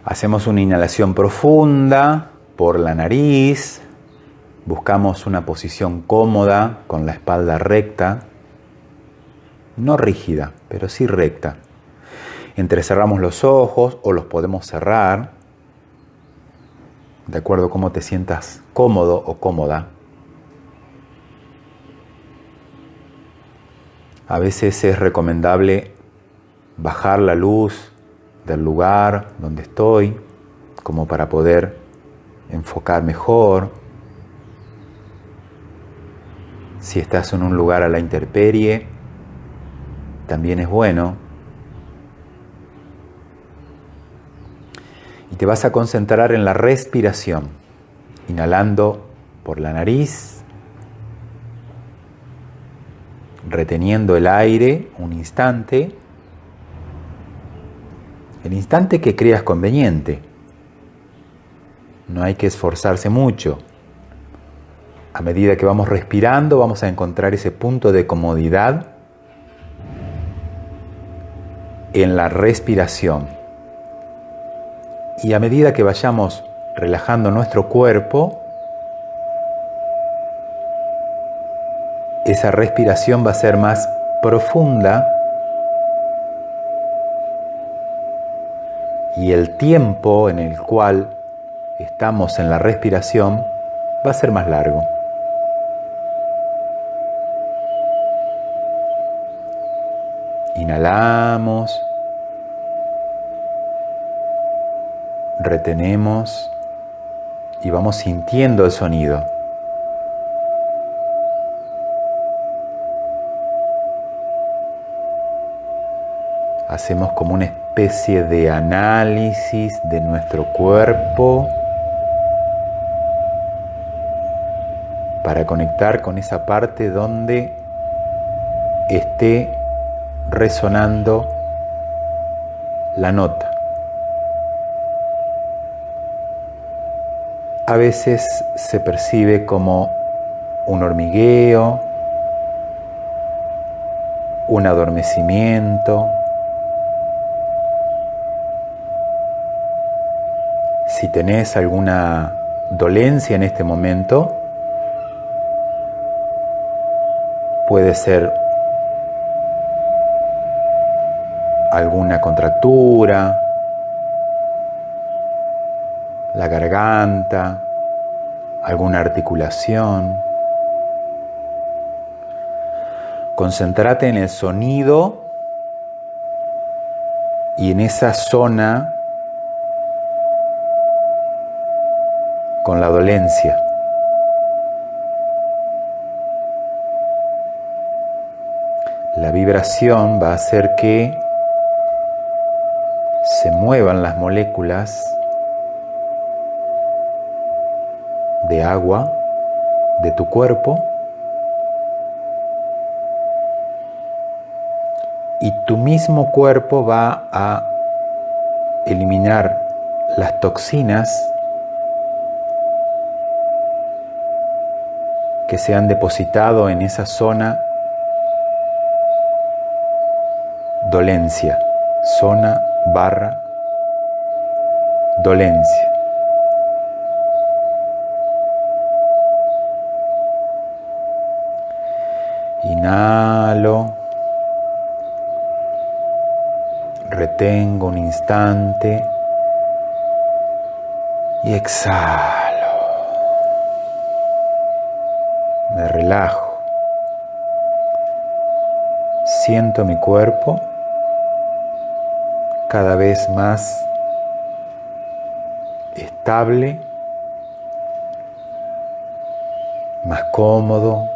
Hacemos una inhalación profunda por la nariz. Buscamos una posición cómoda con la espalda recta. No rígida, pero sí recta. Entrecerramos los ojos o los podemos cerrar, de acuerdo a cómo te sientas cómodo o cómoda. A veces es recomendable bajar la luz del lugar donde estoy, como para poder enfocar mejor. Si estás en un lugar a la intemperie, también es bueno. Y te vas a concentrar en la respiración, inhalando por la nariz, reteniendo el aire un instante, el instante que creas conveniente. No hay que esforzarse mucho. A medida que vamos respirando, vamos a encontrar ese punto de comodidad en la respiración. Y a medida que vayamos relajando nuestro cuerpo, esa respiración va a ser más profunda y el tiempo en el cual estamos en la respiración va a ser más largo. Inhalamos, retenemos y vamos sintiendo el sonido. Hacemos como una especie de análisis de nuestro cuerpo para conectar con esa parte donde esté resonando la nota. A veces se percibe como un hormigueo, un adormecimiento. Si tenés alguna dolencia en este momento, puede ser alguna contractura, la garganta, alguna articulación. Concéntrate en el sonido y en esa zona con la dolencia. La vibración va a hacer que se muevan las moléculas de agua de tu cuerpo y tu mismo cuerpo va a eliminar las toxinas que se han depositado en esa zona dolencia, zona/dolencia. Inhalo, retengo un instante y exhalo. Me relajo. Siento mi cuerpo cada vez más estable, más cómodo.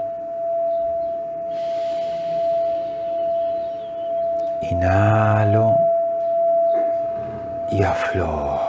Inhalo y aflojo.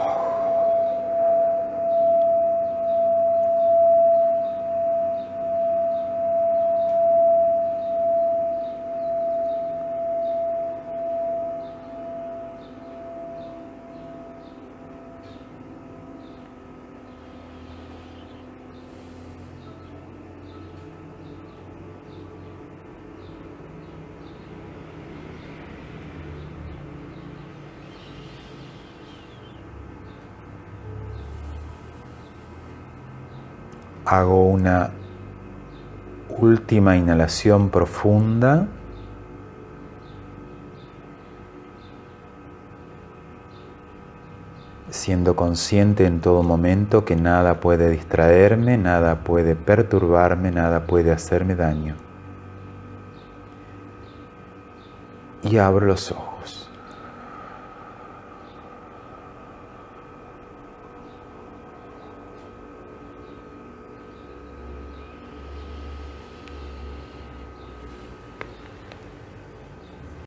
Hago una última inhalación profunda. Siendo consciente en todo momento que nada puede distraerme, nada puede perturbarme, nada puede hacerme daño. Y abro los ojos.